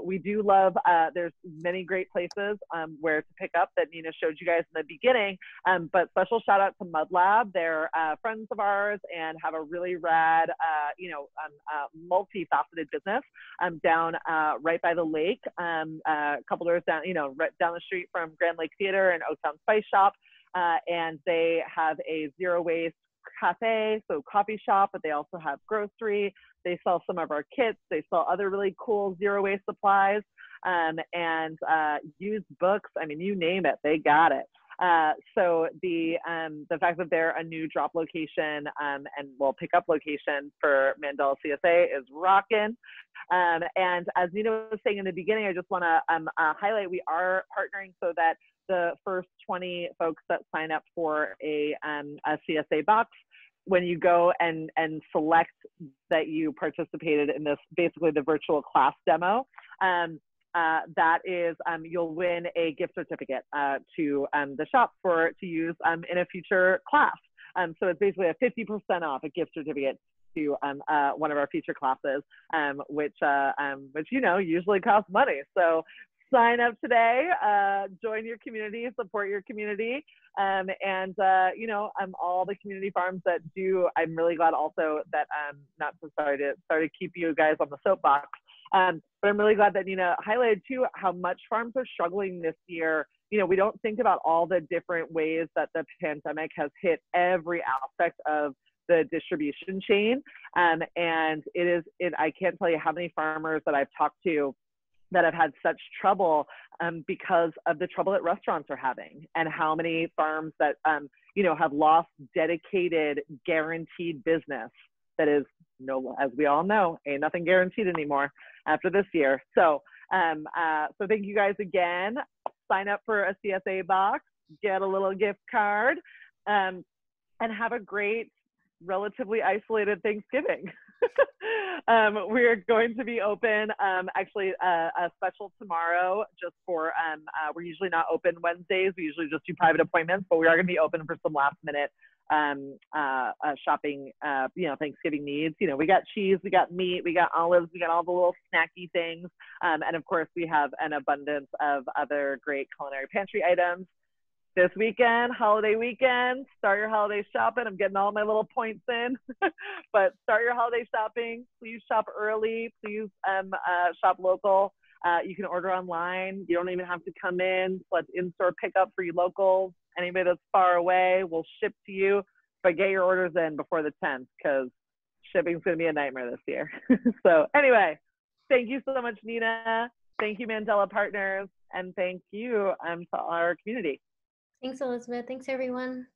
We do love, there's many great places where to pick up that Nina showed you guys in the beginning, but special shout out to Mud Lab. They're friends of ours and have a really rad, multifaceted business down right by the lake, a couple doors down, right down the street from Grand Lake Theater and Oaktown Spice Shop. And they have a zero waste cafe, so coffee shop, but they also have grocery. They sell some of our kits. They sell other really cool zero waste supplies and used books. I mean, you name it, they got it. So the fact that they're a new drop location and pick-up location for Mandela CSA is rocking. And as Nina was saying in the beginning, I just want to highlight we are partnering so that the first 20 folks that sign up for a CSA box, when you go and select that you participated in this, basically the virtual class demo, that is, you'll win a gift certificate to the shop to use in a future class. So it's basically a 50% off a gift certificate to one of our future classes, which usually costs money. So sign up today, join your community, support your community, and all the community farms that do. I'm really glad also that sorry to keep you guys on the soapbox, But I'm really glad that Nina highlighted too how much farms are struggling this year. You know, we don't think about all the different ways that the pandemic has hit every aspect of the distribution chain. And I can't tell you how many farmers that I've talked to that have had such trouble because of the trouble that restaurants are having, and how many farms that, you know, have lost dedicated, guaranteed business that is, as we all know, ain't nothing guaranteed anymore after this year. So, so thank you guys again. Sign up for a CSA box, get a little gift card, and have a great, relatively isolated Thanksgiving. We're going to be open, actually a special tomorrow just for, we're usually not open Wednesdays. We usually just do private appointments, but we are going to be open for some last minute shopping, you know, Thanksgiving needs. You know, we got cheese, we got meat, we got olives, we got all the little snacky things. And of course we have an abundance of other great culinary pantry items. This weekend, holiday weekend, start your holiday shopping. I'm getting all my little points in, but start your holiday shopping. Please shop early. Please shop local. You can order online. You don't even have to come in. Let's in-store pickup for you locals. Anybody that's far away, will ship to you. But get your orders in before the 10th, because shipping's going to be a nightmare this year. So anyway, thank you so much, Nina. Thank you, Mandela Partners. And thank you to our community. Thanks, Elizabeth. Thanks, everyone.